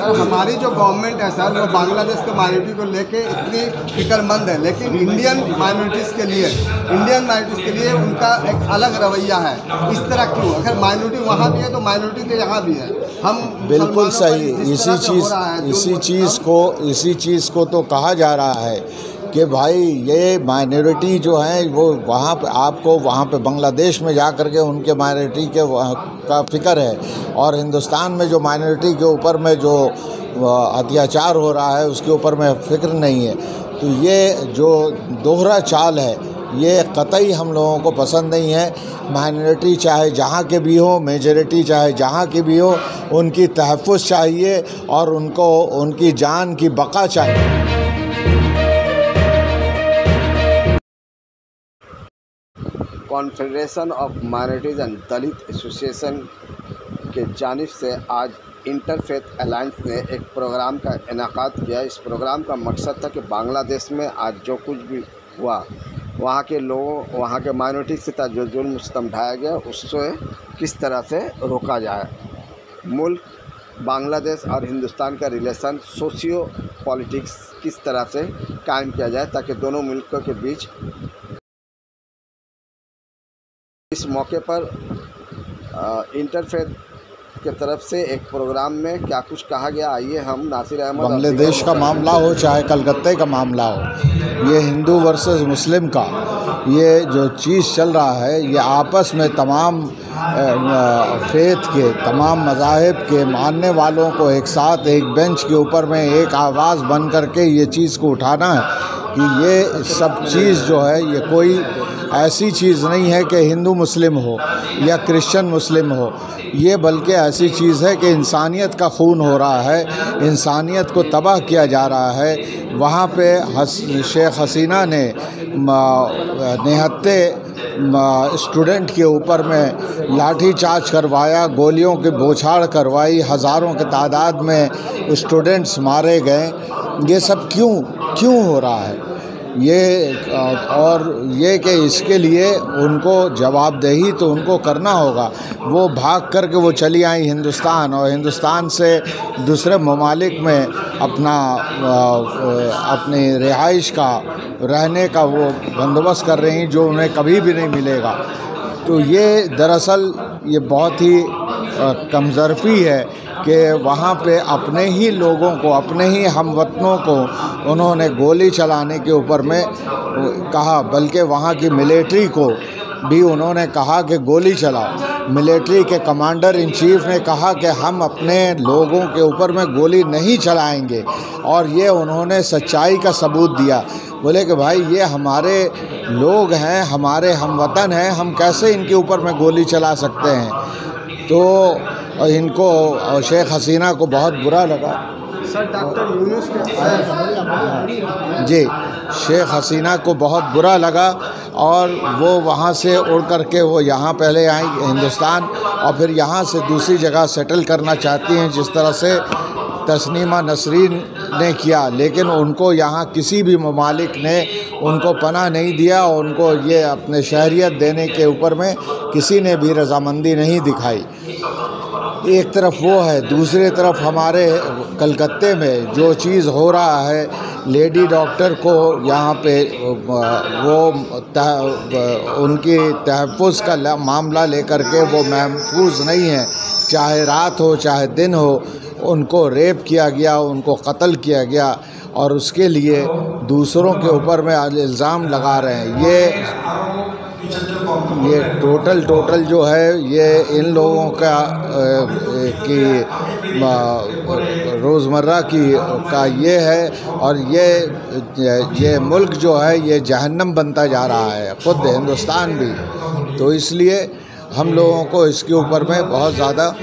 Sir हमारी जो government है सर वो बांग्लादेश के माइनॉरिटी को लेके इतनी फिक्रमंद है, लेकिन इंडियन माइनॉरिटीज़ के लिए उनका एक अलग रवैया है। इस तरह क्यों? अगर माइनॉरिटी वहाँ भी है तो माइनॉरिटी तो यहाँ भी है। हम बिल्कुल सही, इसी चीज़ को तो कहा जा रहा है कि भाई ये माइनॉरिटी जो है वो वहाँ पे बांग्लादेश में जा कर के उनके माइनॉरिटी के का फिक्र है, और हिंदुस्तान में जो माइनॉरिटी के ऊपर में जो अत्याचार हो रहा है उसके ऊपर में फिक्र नहीं है। तो ये जो दोहरा चाल है ये कतई हम लोगों को पसंद नहीं है। माइनॉरिटी चाहे जहाँ के भी हो, मेजॉरिटी चाहे जहाँ की भी हो, उनकी तहफ़्फ़ुज़ चाहिए और उनको उनकी जान की बका चाहिए। Confederation of minorities and Dalit association के जानिब से आज इंटरफेथ अलायंस ने एक प्रोग्राम का इनेकाद किया। इस प्रोग्राम का मकसद था कि बांग्लादेश में आज जो कुछ भी हुआ, वहाँ के लोगों, वहाँ के माइनॉरिटी के साथ जो जुल्म सितम ढाया गया उससे किस तरह से रोका जाए। मुल्क बांग्लादेश और हिंदुस्तान का रिलेशन सोशियो पॉलिटिक्स किस तरह से कायम किया जाए ताकि दोनों मुल्कों के बीच। इस मौके पर इंटरफेथ के तरफ से एक प्रोग्राम में क्या कुछ कहा गया, आइए हम नासिर अहमद। बांग्लादेश का मामला हो चाहे कलकत्ते का मामला हो, ये हिंदू वर्सेस मुस्लिम का ये जो चीज़ चल रहा है, ये आपस में तमाम फेथ के, तमाम मज़ाहिब के मानने वालों को एक साथ एक बेंच के ऊपर में एक आवाज़ बन करके ये चीज़ को उठाना है कि ये सब चीज़ जो है ये कोई ऐसी चीज़ नहीं है कि हिंदू मुस्लिम हो या क्रिश्चियन मुस्लिम हो, ये बल्कि ऐसी चीज़ है कि इंसानियत का खून हो रहा है, इंसानियत को तबाह किया जा रहा है। वहाँ पे शेख हसीना ने निहत्ते स्टूडेंट के ऊपर में लाठी चार्ज करवाया, गोलियों की बौछार करवाई, हज़ारों के तादाद में स्टूडेंट्स मारे गए। ये सब क्यों हो रहा है? ये और ये कि इसके लिए उनको जवाबदेही तो उनको करना होगा। वो भाग कर के वो चली आई हिंदुस्तान, और हिंदुस्तान से दूसरे ममालिक में अपनी रिहाइश का, रहने का वो बंदोबस्त कर रही, जो उन्हें कभी भी नहीं मिलेगा। तो ये दरअसल ये बहुत ही कमज़रफ़ी है कि वहाँ पे अपने ही लोगों को, अपने ही हमवतनों को उन्होंने गोली चलाने के ऊपर में कहा, बल्कि वहाँ की मिलिट्री को भी उन्होंने कहा कि गोली चलाओ। मिलिट्री के कमांडर इन चीफ ने कहा कि हम अपने लोगों के ऊपर में गोली नहीं चलाएंगे, और ये उन्होंने सच्चाई का सबूत दिया। बोले कि भाई ये हमारे लोग हैं, हमारे हमवतन हैं, हम कैसे इनके ऊपर में गोली चला सकते हैं। तो इनको शेख हसीना को बहुत बुरा लगा। सर डॉक्टर यूनुस जी, शेख हसीना को बहुत बुरा लगा, और वो वहाँ से उड़ करके वो यहाँ पहले आई हिंदुस्तान, और फिर यहाँ से दूसरी जगह सेटल करना चाहती हैं, जिस तरह से तस्नीमा नसरीन ने किया। लेकिन उनको यहाँ किसी भी ममालिक ने उनको पनाह नहीं दिया, और उनको ये अपने शहरियत देने के ऊपर में किसी ने भी रजामंदी नहीं दिखाई। एक तरफ वो है, दूसरी तरफ हमारे कलकत्ते में जो चीज़ हो रहा है, लेडी डॉक्टर को यहाँ पे उनकी तहफ़्फ़ुज़ का मामला लेकर के वो महफूज नहीं है, चाहे रात हो चाहे दिन हो, उनको रेप किया गया, उनको कत्ल किया गया, और उसके लिए दूसरों के ऊपर में इल्ज़ाम लगा रहे हैं। ये टोटल जो है ये इन लोगों का कि रोज़मर्रा का ये है, और ये मुल्क जो है ये जहन्नम बनता जा रहा है, ख़ुद हिंदुस्तान भी। तो इसलिए हम लोगों को इसके ऊपर में बहुत ज़्यादा।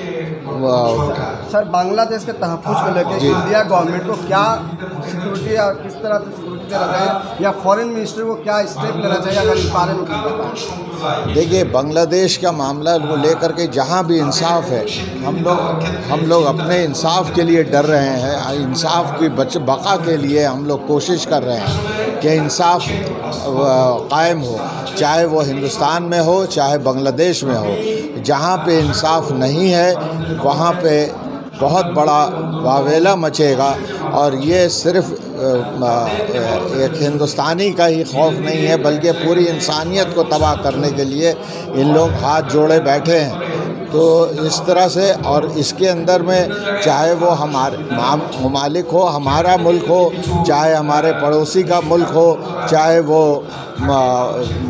सर बांग्लादेश के तहफ़्फ़ुज़ को लेकर इंडिया गवर्नमेंट को क्या सिक्योरिटी या किस तरह से सिक्योरिटी देना चाहिए, या फॉरेन मिनिस्ट्री को क्या स्टेप लेना चाहिए, अगर इस बारे में कुछ बताएं। देखिए, बांग्लादेश का मामला को लेकर के जहाँ भी इंसाफ है, हम लोग अपने इंसाफ के लिए डर रहे हैं, इंसाफ की बका के लिए हम लोग कोशिश कर रहे हैं कि इंसाफ कायम हो, चाहे वो हिंदुस्तान में हो चाहे बांग्लादेश में हो। जहाँ पे इंसाफ नहीं है वहाँ पे बहुत बड़ा वावेला मचेगा। और ये सिर्फ़ एक हिंदुस्तानी का ही खौफ नहीं है, बल्कि पूरी इंसानियत को तबाह करने के लिए इन लोग हाथ जोड़े बैठे हैं। तो इस तरह से, और इसके अंदर में चाहे वो हमारे ममालिक हो, हमारा मुल्क हो, चाहे हमारे पड़ोसी का मुल्क हो, चाहे वो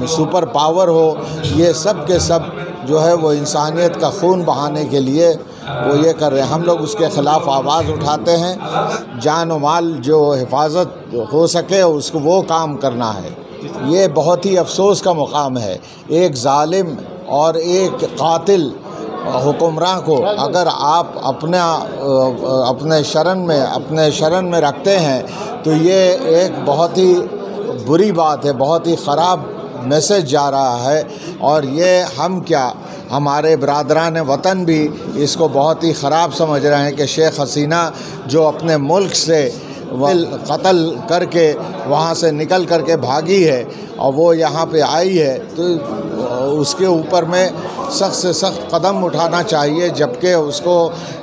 सुपर पावर हो, ये सब के सब जो है वो इंसानियत का खून बहाने के लिए वो ये कर रहे हैं। हम लोग उसके ख़िलाफ़ आवाज़ उठाते हैं। जान और माल जो हिफाजत हो सके उसको वो काम करना है। ये बहुत ही अफसोस का मुकाम है। एक ज़ालिम और एक कातिल हुक्मरान को अगर आप अपने शरण में रखते हैं तो ये एक बहुत ही बुरी बात है, बहुत ही ख़राब मैसेज जा रहा है। और ये हम क्या, हमारे बरादरान वतन भी इसको बहुत ही ख़राब समझ रहे हैं कि शेख हसीना जो अपने मुल्क से कत्ल करके वहाँ से निकल करके भागी है और वो यहाँ पे आई है, तो उसके ऊपर में सख्त से सख्त कदम उठाना चाहिए, जबकि उसको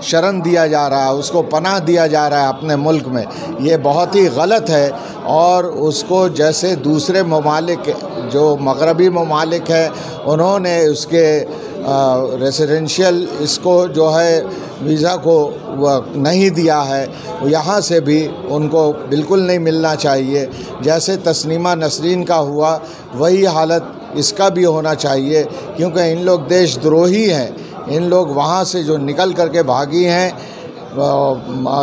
शरण दिया जा रहा है, उसको पनाह दिया जा रहा है अपने मुल्क में। ये बहुत ही गलत है। और उसको जैसे दूसरे ममालिक जो मगरबी ममालिक हैं उन्होंने उसके रेसिडेंशियल इसको जो है वीज़ा को नहीं दिया है, यहाँ से भी उनको बिल्कुल नहीं मिलना चाहिए। जैसे तस्नीमा नसरीन का हुआ वही हालत इसका भी होना चाहिए, क्योंकि इन लोग देशद्रोही हैं। इन लोग वहाँ से जो निकल करके भागी हैं,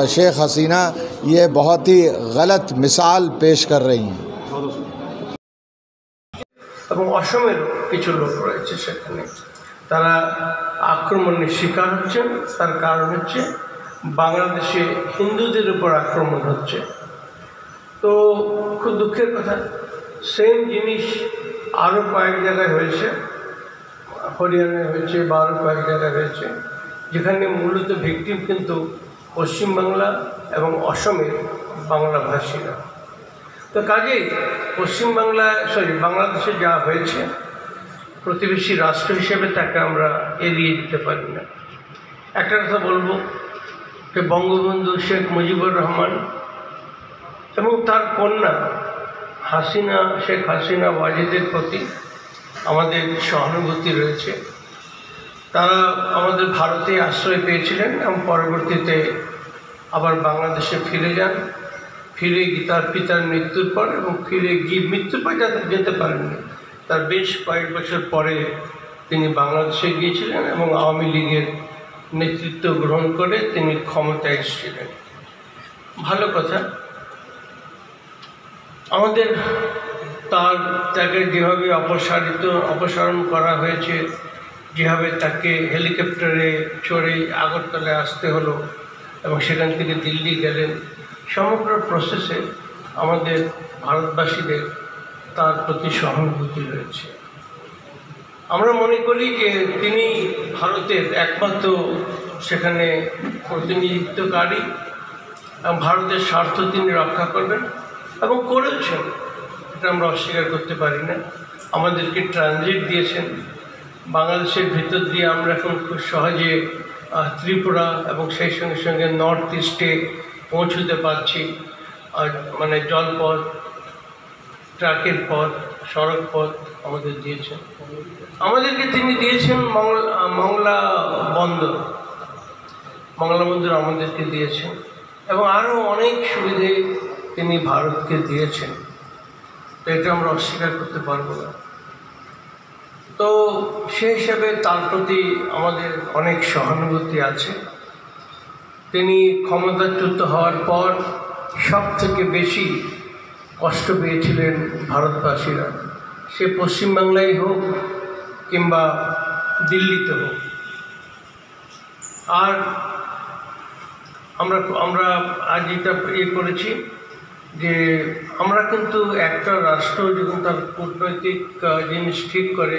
शेख हसीना, ये बहुत ही गलत मिसाल पेश कर रही हैं। এবং অসমেরও কিছু লোক রয়েছে সেখানে, তারা আক্রমণের শিকার হচ্ছেন। তার কারণ হচ্ছে বাংলাদেশে হিন্দুদের উপর আক্রমণ হচ্ছে। তো খুব দুঃখের কথা, সেম জিনিস আরও কয়েক জায়গায় হয়েছে, হরিয়ানায় হয়েছে বা আরও কয়েক জায়গায় হয়েছে, যেখানে মূলত ভিকটিম কিন্তু পশ্চিমবাংলা এবং অসমের বাংলাভাষীরা। তো কাজেই বাংলাদেশে যা হয়েছে, প্রতিবেশী রাষ্ট্র হিসেবে তাকে আমরা এড়িয়ে দিতে পারি না। একটা কথা বলবো যে বঙ্গবন্ধু শেখ মুজিবুর রহমান এবং তার কন্যা শেখ হাসিনা ওয়াজেদের প্রতি আমাদের সহানুভূতি রয়েছে। তারা আমাদের ভারতে আশ্রয় পেয়েছিলেন এবং পরবর্তীতে আবার বাংলাদেশে ফিরে যান। ফিরে তার পিতার মৃত্যুর পর এবং মৃত্যুর পর যাতে যেতে পারেননি, তার বেশ কয়েক বছর পরে তিনি বাংলাদেশে গিয়েছিলেন এবং আওয়ামী লীগের নেতৃত্ব গ্রহণ করে তিনি ক্ষমতায় এসেছিলেন। ভালো কথা। আমাদের তাকে যেভাবে অপসারণ করা হয়েছে, যেভাবে তাকে হেলিকপ্টারে চড়ে আগরতলায় আসতে হলো এবং সেখান থেকে দিল্লি গেলেন, সমগ্র প্রসেসে আমাদের ভারতবাসীদের তার প্রতি সহানুভূতি রয়েছে। আমরা মনে করি যে তিনি ভারতের একমাত্র সেখানে প্রতিনিধিত্বকারী এবং ভারতের স্বার্থ তিনি রক্ষা করবেন এবং করেছেন, এটা আমরা অস্বীকার করতে পারি না। আমাদেরকে ট্রানজিট দিয়েছেন, বাংলাদেশের ভিতর দিয়ে আমরা এখন খুব সহজে ত্রিপুরা এবং সেই সঙ্গে সঙ্গে নর্থ ইস্টে পৌঁছতে পারছি। মানে জলপথ, ট্রাকের পথ, সড়ক পথ আমাদের দিয়েছেন। আমাদেরকে তিনি দিয়েছেন মংলা বন্দর আমাদেরকে দিয়েছেন এবং আরও অনেক সুবিধে তিনি ভারতকে দিয়েছেন। তো এটা আমরা অস্বীকার করতে পারবো না। তো সেই হিসাবে তার প্রতি আমাদের অনেক সহানুভূতি আছে। তিনি ক্ষমতাচ্যুত হওয়ার পর সব থেকে বেশি কষ্ট পেয়েছিলেন ভারতবাসীরা, সে পশ্চিমবাংলায় হোক কিংবা দিল্লিতে হোক। আর আমরা আজ এটা করেছি যে আমরা কিন্তু একটা রাষ্ট্র যখন তার কূটনৈতিক জিনিস ঠিক করে,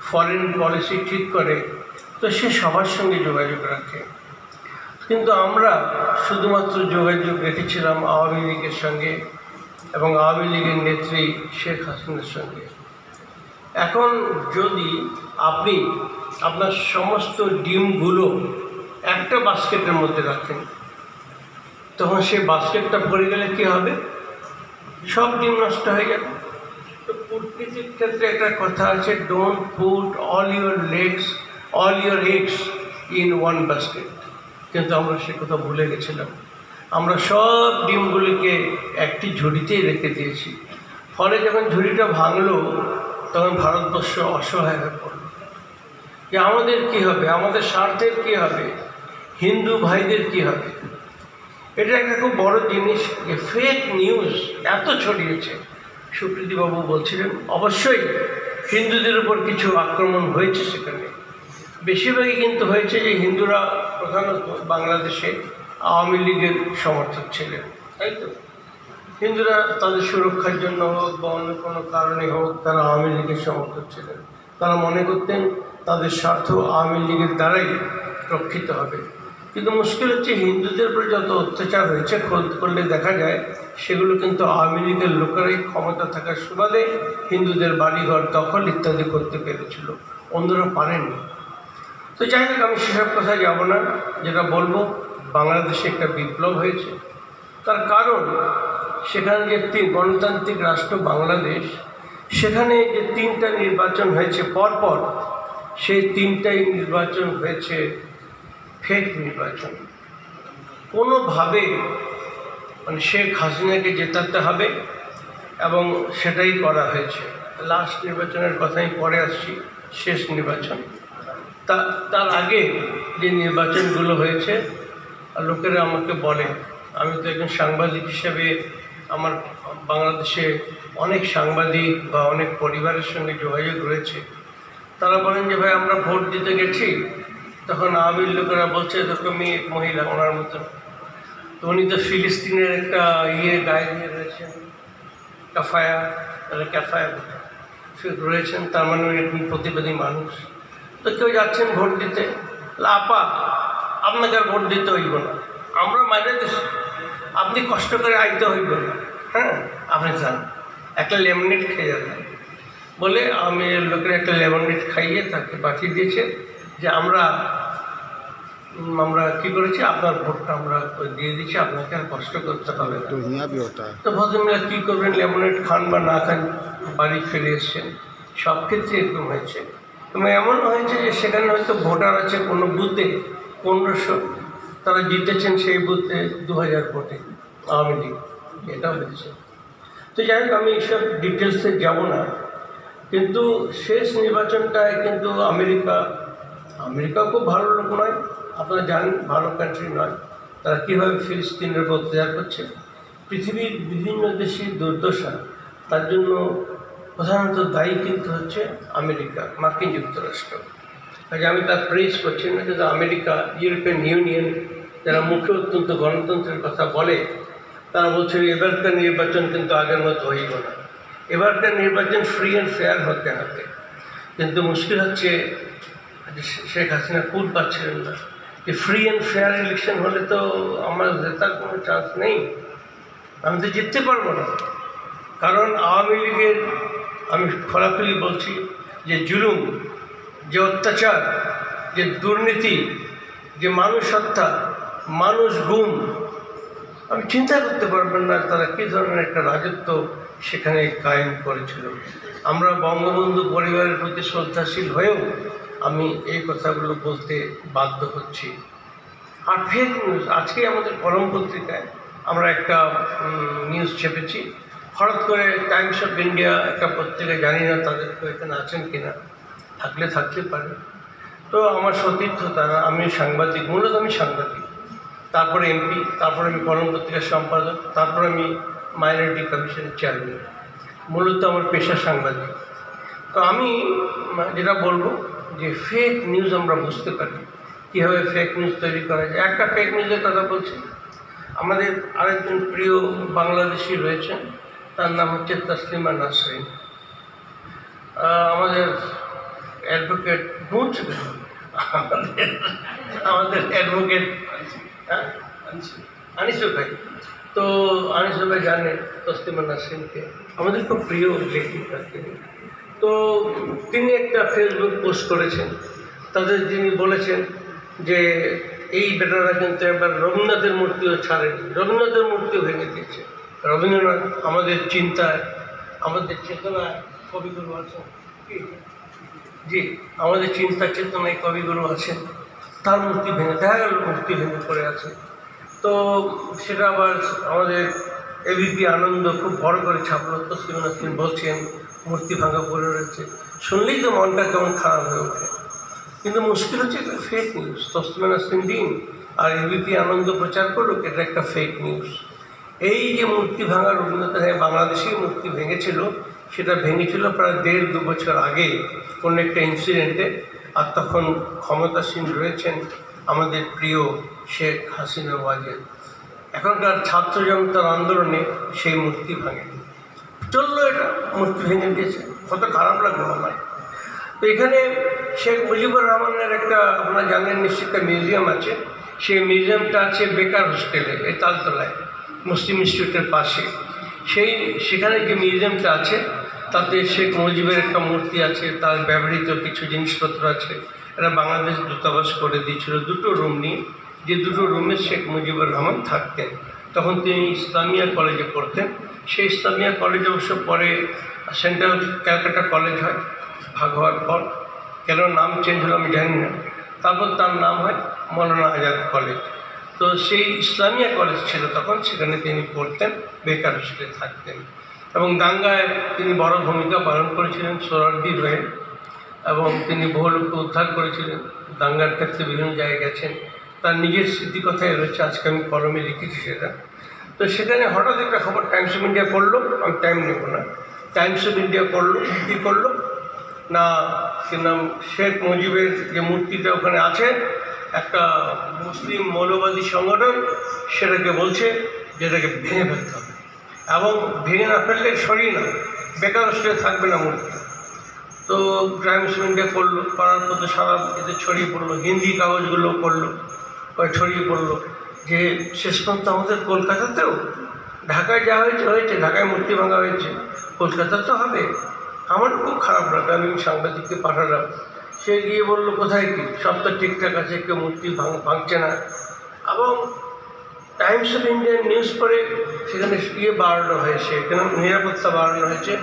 ফরেন পলিসি ঠিক করে, তো সে সবার সঙ্গে যোগাযোগ রাখে। কিন্তু আমরা শুধুমাত্র যোগাযোগ রেখেছিলাম আওয়ামী লীগের সঙ্গে এবং আওয়ামী লীগের নেত্রী শেখ হাসিনার সঙ্গে। এখন যদি আপনি আপনার সমস্ত ডিমগুলো একটা বাস্কেটের মধ্যে রাখেন, তখন সেই বাস্কেটটা ভরে গেলে কী হবে? সব ডিম নষ্ট হয়ে যাবে। তো কূটনীতির ক্ষেত্রে একটা কথা আছে, don't put all your eggs in one basket. কিন্তু আমরা সে কথা ভুলে গেছিলাম। আমরা সব ডিমগুলিকে একটি ঝুড়িতেই রেখে দিয়েছি। ফলে যখন ঝুড়িটা ভাঙলো তখন ভারতবর্ষ অসহায় হয়ে পড়ল যে আমাদের কী হবে, আমাদের স্বার্থের কী হবে, হিন্দু ভাইদের কী হবে। এটা একটা খুব বড় জিনিস যে ফেক নিউজ এত ছড়িয়েছে। সুপ্রীতিবাবু বলছিলেন অবশ্যই হিন্দুদের উপর কিছু আক্রমণ হয়েছে, সেখানে বেশিরভাগই কিন্তু হয়েছে যে হিন্দুরা প্রধানত বাংলাদেশে আওয়ামী লীগের সমর্থক ছিলেন, তাই তো? হিন্দুরা তাদের সুরক্ষার জন্য হোক বা অন্য কোনো কারণে হোক তারা আওয়ামী লীগের সমর্থক ছিলেন। তারা মনে করতেন তাদের স্বার্থ আওয়ামী লীগের দ্বারাই রক্ষিত হবে। কিন্তু মুশকিল হচ্ছে হিন্দুদের উপর যত অত্যাচার হয়েছে খোঁজ করলে দেখা যায় সেগুলো কিন্তু আওয়ামী লীগের লোকেরাই ক্ষমতা থাকার সুবাদে হিন্দুদের বাড়িঘর দখল ইত্যাদি করতে পেরেছিল, অন্যরা পারেননি। তো যাই হোক, আমি সেসব কথায় যাব না। যেটা বলবো, বাংলাদেশে একটা বিপ্লব হয়েছে। তার কারণ সেখানে যে গণতান্ত্রিক রাষ্ট্র বাংলাদেশ, সেখানে যে 3টা নির্বাচন হয়েছে পরপর, সেই 3টাই নির্বাচন হয়েছে ফেক নির্বাচন। কোনোভাবে মানে শেখ হাসিনাকে জেতাতে হবে এবং সেটাই করা হয়েছে। লাস্ট নির্বাচনের কথাই পরে আসছি, শেষ নির্বাচন। তার আগে যে নির্বাচনগুলো হয়েছে, লোকেরা আমাকে বলে, আমি তো একজন সাংবাদিক হিসেবে আমার বাংলাদেশে অনেক সাংবাদিক বা অনেক পরিবারের সঙ্গে যোগাযোগ রয়েছে। তারা বলেন যে ভাই আমরা ভোট দিতে গেছি, তখন আওয়ামী লোকেরা বলছে এরকম এক মহিলা ওনার মতো, তো উনি তো ফিলিস্তিনের একটা গায়ে দিয়ে রয়েছেন, ক্যাফায়া রয়েছেন, তার মানে উনি একজন প্রতিবাদী মানুষ। তো কেউ যাচ্ছেন ভোট দিতে, আপা আপনাকে আর ভোট দিতে হইব না, আমরা মাঝে আপনি কষ্ট করে আইতে হইব না, হ্যাঁ আপনি যান, একটা লেমনেট খেয়ে যাবেন বলে আমি লোকের একটা লেমনেট খাইয়ে তাকে পাঠিয়ে দিয়েছে যে আমরা কী করেছি, আপনার ভোটটা আমরা দিয়ে দিচ্ছি, আপনাকে আর কষ্ট করতে হবে না। তো ভদ্রমহিলা কী করবেন, লেমনেট খান বা না খান বাড়ি ফিরে এসছেন। সব ক্ষেত্রে এরকম হয়েছে। এবং এমন হয়েছে যে সেখানে হয়তো ভোটার আছে কোনো বুথে 1500, তারা জিতেছেন সেই বুথে 2000 ভোটে আওয়ামী লীগ, এটা হয়েছে। তো যাই হোক, আমি এইসব ডিটেলসে যাব না। কিন্তু শেষ নির্বাচনটায় কিন্তু আমেরিকা খুব ভালো লোক নয়, আপনারা জানেন, ভালো কান্ট্রি নয়। তারা কীভাবে ফিলিস্তিনের উপর অত্যাচার করছে, পৃথিবীর বিভিন্ন দেশের দুর্দশা, তার জন্য প্রধানত দায়ী কিন্তু হচ্ছে আমেরিকা, মার্কিন যুক্তরাষ্ট্র। কাজে আমি তার প্রেস করছি না, কিন্তু আমেরিকা, ইউরোপিয়ান ইউনিয়ন, যারা মুখে অত্যন্ত গণতন্ত্রের কথা বলে, তারা বলছে এবারকার নির্বাচন কিন্তু আগের মতো হইব না, এবারকার নির্বাচন ফ্রি অ্যান্ড ফেয়ার হতে হবে। কিন্তু মুশকিল হচ্ছে শেখ হাসিনা কুল পাচ্ছিলেন না যে ফ্রি অ্যান্ড ফেয়ার ইলেকশন হলে তো আমার জেতার কোনো চান্স নেই, আমি তো জিততে পারবো না। কারণ আওয়ামী লীগের, আমি খোলাখুলি বলছি, যে জুলুম, যে অত্যাচার, যে দুর্নীতি, যে মানুষ হত্যা, মানুষ গুম, আমি চিন্তা করতে পারবেন না তারা কী ধরনের একটা রাজত্ব সেখানে কায়েম করেছিল। আমরা বঙ্গবন্ধু পরিবারের প্রতি শ্রদ্ধাশীল হয়েও আমি এই কথাগুলো বলতে বাধ্য হচ্ছি। আর ফেক নিউজ, আজকে আমাদের কলম পত্রিকায় আমরা একটা নিউজ চেপেছি, হঠাৎ করে টাইমস অফ ইন্ডিয়া একটা পত্রিকা, জানি না তাদের তো এখানে আছেন কিনা, থাকতে পারে। তো আমার সতীর্থ তারা, আমি সাংবাদিক, মূলত আমি সাংবাদিক, তারপরে এমপি, তারপরে আমি কলম পত্রিকার সম্পাদক, তারপরে আমি মাইনরিটি কমিশনের চেয়ারম্যান, মূলত আমার পেশা সাংবাদিক। তো আমি যেটা বলবো যে ফেক নিউজ আমরা বুঝতে পারি কীভাবে ফেক নিউজ তৈরি করা যায়। একটা ফেক নিউজের কথা বলছি, আমাদের আরেকজন প্রিয় বাংলাদেশি রয়েছেন, তার নাম হচ্ছে তসলিমা নাসরিন। আমাদের অ্যাডভোকেট আমাদের অ্যাডভোকেট আনিসুর ভাই, তো আনিসুর ভাই জানেন তসলিমা নাসরিনকে, আমাদের খুব প্রিয় লেখিকা তিনি। তো তিনি একটা ফেসবুক পোস্ট করেছেন, তিনি বলেছেন যে এই বেটারা কিন্তু একবার রবীন্দ্রনাথের মূর্তিও ছাড়েনি, রবীন্দ্রনাথের মূর্তিও ভেঙে দিয়েছে। রবীন্দ্রনাথ আমাদের চিন্তায়, আমাদের চেতনায় কবিগুরু আছেন, জি আমাদের চিন্তা চেতনায় কবিগুরু আছেন, তার মূর্তি ভেঙে দেখা গেল, মূর্তি ভেঙে পড়ে আছে। তো সেটা আবার আমাদের এবিপি আনন্দ খুব বড় করে ছাপলো, তসলিমা নাসরিন বলছেন মূর্তি ভাঙা পড়ে রয়েছে। শুনলেই তো মনটা কেমন খারাপ হয়ে ওঠে। কিন্তু মুশকিল হচ্ছে এটা ফেক নিউজ। তসলিমা নাসরিন দিন আর এবিপি আনন্দ প্রচার করুক এটা একটা ফেক নিউজ। এই যে মূর্তি ভাঙা, রবীন্দ্রনাথ বাংলাদেশেই মূর্তি ভেঙেছিল, সেটা ভেঙেছিল প্রায় 1.5-2 বছর আগে কোনো একটা ইনসিডেন্টে। আর তখন ক্ষমতাসীন রয়েছেন আমাদের প্রিয় শেখ হাসিনা ওয়াজেদ। এখনকার ছাত্র জনতার আন্দোলনে সেই মূর্তি ভাঙেনি, চললো, এটা মূর্তি ভেঙে দিয়েছে, কত খারাপ লাগলো আমার। তো এখানে শেখ মুজিবুর রহমানের একটা, আপনারা জানেন নিশ্চিত, একটা মিউজিয়াম আছে। সেই মিউজিয়ামটা আছে বেকার হোস্টেলে, এই তালতলায় মুসলিম ইনস্টিটিউটের পাশে। সেখানে যে মিউজিয়ামটা আছে তাতে শেখ মুজিবের একটা মূর্তি আছে, তার ব্যবহৃত কিছু জিনিসপত্র আছে। এরা বাংলাদেশ দূতাবাস করে দিয়েছিল 2টো রুম নিয়ে, যে 2টো রুমে শেখ মুজিবুর রহমান থাকতেন। তখন তিনি ইসলামিয়া কলেজে পড়তেন। সেই ইসলামিয়া কলেজ অবশ্য পরে সেন্ট্রাল ক্যালকাটা কলেজ হয়, ভাগ হওয়ার পর কেন নাম চেঞ্জ হলো আমি জানি না। তারপর তার নাম হয় মৌলানা আজাদ কলেজ। তো সেই ইসলামিয়া কলেজ ছিল তখন, সেখানে তিনি পড়তেন, বেকার হোস্টেলে থাকতেন। এবং দাঙ্গায় তিনি বড় ভূমিকা পালন করেছিলেন সোহরাওয়ার্দী হয়ে, এবং তিনি বহু লোককে উদ্ধার করেছিলেন। দাঙ্গার ক্ষেত্রে বিভিন্ন জায়গায় গেছেন, তার নিজের স্মৃতিকথায় রয়েছে, আজকে আমি কলমে লিখেছি সেটা। তো সেখানে হঠাৎ একটা খবর টাইমস অফ ইন্ডিয়া করলো, আমি টাইম নেব না, টাইমস অফ ইন্ডিয়া করলো, কী করলো না, সে নাম শেখ মুজিবের যে মূর্তিটা ওখানে আছে, একটা মুসলিম মৌলবাদী সংগঠন সেটাকে বলছে যে এটাকে ভেঙে ফেলতে হবে, এবং ভেঙে না ফেললে সরিয়ে না, বেকার হোস্টেলে থাকবে না মূর্তি। তো টাইমস অফ ইন্ডিয়া করলো, করার পর তো সারা এতে ছড়িয়ে পড়লো, হিন্দি কাগজগুলো করলো, ছড়িয়ে পড়লো যে শেষ পর্যন্ত আমাদের কলকাতাতেও, ঢাকায় যা হয়েছে ঢাকায় মূর্তি ভাঙা হয়েছে, কলকাতা তো হবে। আমার খুব খারাপ লাগে, আমি সাংবাদিককে পাঠালাম, সে গিয়ে বললো কোথায় কি, সব তো ঠিকঠাক আছে, কেউ মূর্তি ভাঙছে না। এবং টাইমস অফ ইন্ডিয়ান নিউজ পড়ে সেখানে বাড়ানো হয়েছে, কেন নিরাপত্তা বাড়ানো হয়েছে।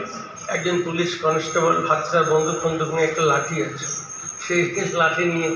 একজন পুলিশ কনস্টেবল হাতে তার বন্দুক নিয়ে একটা লাঠি আছে, সেই লাঠি নিয়ে